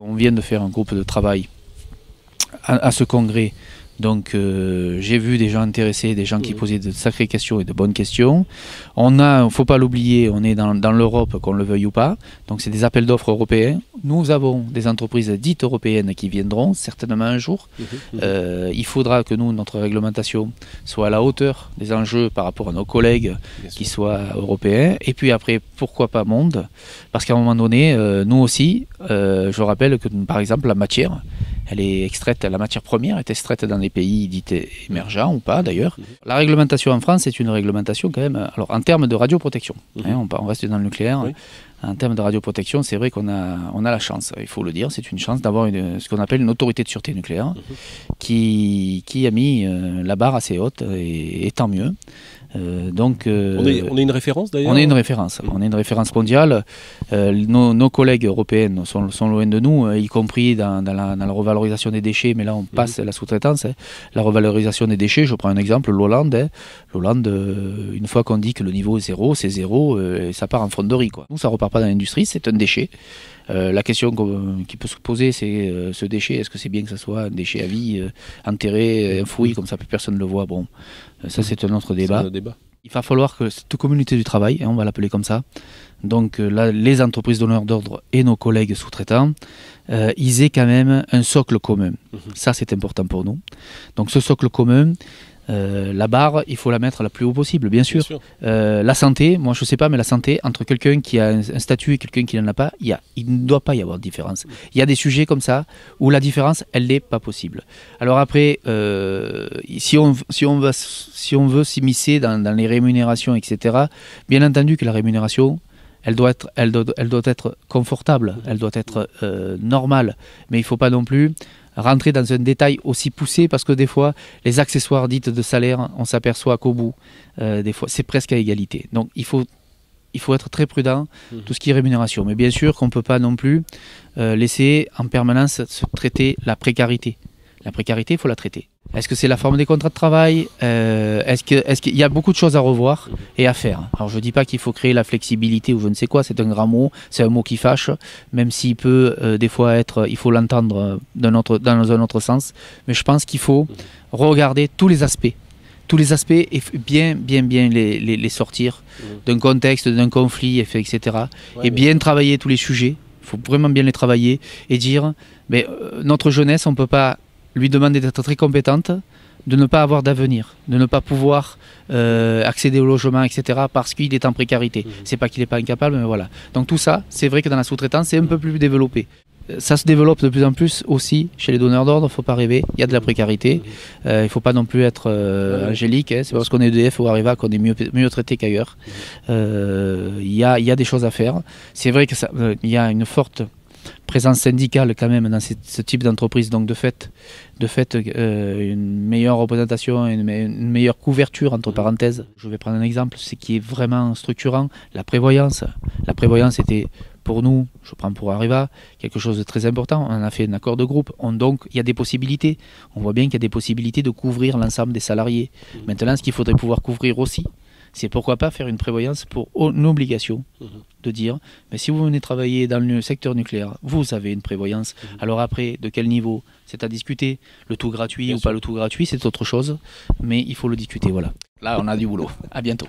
On vient de faire un groupe de travail à ce congrès. Donc j'ai vu des gens intéressés, des gens qui posaient de sacrées questions et de bonnes questions. Il ne faut pas l'oublier, on est dans l'Europe, qu'on le veuille ou pas. Donc c'est des appels d'offres européens. Nous avons des entreprises dites européennes qui viendront certainement un jour. Il faudra que nous, notre réglementation, soit à la hauteur des enjeux par rapport à nos collègues qui soient européens. Et puis après, pourquoi pas monde? Parce qu'à un moment donné, nous aussi, je rappelle que par exemple la matière, elle est extraite, la matière première est extraite dans des pays dits émergents ou pas d'ailleurs. La réglementation en France est une réglementation quand même, alors en termes de radioprotection, on reste dans le nucléaire. En termes de radioprotection, c'est vrai qu'on a la chance, il faut le dire, c'est une chance d'avoir ce qu'on appelle une autorité de sûreté nucléaire qui a mis la barre assez haute et tant mieux. On est une référence d'ailleurs. On est une référence. On est une référence mondiale. Nos collègues européens sont loin de nous, y compris dans la revalorisation des déchets. Mais là, on passe la sous-traitance. La revalorisation des déchets, je prends un exemple, l'Hollande. L'Hollande, une fois qu'on dit que le niveau est zéro, c'est zéro, et ça part en fonderie, quoi. Nous, ça repart pas dans l'industrie, c'est un déchet. La question qui peut se poser, c'est ce déchet, est-ce que c'est bien que ça soit un déchet à vie, enterré, un fruit, comme ça personne ne le voit. Bon, ça c'est un autre débat. Il va falloir que cette communauté du travail, on va l'appeler comme ça, donc là, les entreprises donneurs d'ordre et nos collègues sous-traitants, ils aient quand même un socle commun. Ça c'est important pour nous. Donc ce socle commun, la barre, il faut la mettre la plus haut possible, bien sûr. La santé, moi je ne sais pas, mais la santé, entre quelqu'un qui a un statut et quelqu'un qui n'en a pas, il ne doit pas y avoir de différence. Il y a des sujets comme ça où la différence, elle n'est pas possible. Alors après, si on veut s'immiscer dans les rémunérations, etc., bien entendu que la rémunération, elle doit être confortable, elle doit être normale, mais il ne faut pas non plus rentrer dans un détail aussi poussé parce que des fois, les accessoires dites de salaire, on s'aperçoit qu'au bout, des fois, c'est presque à égalité. Donc, il faut être très prudent, tout ce qui est rémunération. Mais bien sûr qu'on ne peut pas non plus laisser en permanence se traiter la précarité. La précarité, il faut la traiter. Est-ce que c'est la forme des contrats de travail? Est-ce qu'il y a beaucoup de choses à revoir et à faire? Alors je ne dis pas qu'il faut créer la flexibilité ou je ne sais quoi, c'est un grand mot, c'est un mot qui fâche, même s'il peut des fois il faut l'entendre dans un autre sens. Mais je pense qu'il faut regarder tous les aspects et bien les sortir d'un contexte, d'un conflit, etc. Et bien travailler tous les sujets, il faut vraiment bien les travailler et dire, mais notre jeunesse, on ne peut pas lui demander d'être très compétente, de ne pas avoir d'avenir, de ne pas pouvoir accéder au logement, etc. parce qu'il est en précarité. C'est pas qu'il n'est pas incapable, mais voilà. Donc tout ça, c'est vrai que dans la sous-traitance, c'est un peu plus développé. Ça se développe de plus en plus aussi chez les donneurs d'ordre, il ne faut pas rêver, il y a de la précarité, il ne faut pas non plus être angélique, c'est pas parce qu'on est EDF ou Areva qu'on est mieux traité qu'ailleurs. Il y a des choses à faire. C'est vrai qu'il y a une forte présence syndicale quand même dans ce type d'entreprise, donc de fait une meilleure représentation, une meilleure couverture entre parenthèses. Je vais prendre un exemple, ce qui est vraiment structurant, la prévoyance. La prévoyance était pour nous, je prends pour Areva, quelque chose de très important. On en a fait un accord de groupe, donc il y a des possibilités. On voit bien qu'il y a des possibilités de couvrir l'ensemble des salariés. Maintenant, ce qu'il faudrait pouvoir couvrir aussi, c'est pourquoi pas faire une prévoyance pour une obligation de dire, mais si vous venez travailler dans le secteur nucléaire, vous avez une prévoyance. Alors après, de quel niveau? C'est à discuter. Le tout gratuit ou pas le tout gratuit, c'est autre chose, mais il faut le discuter. Voilà. Là, on a du boulot. À bientôt.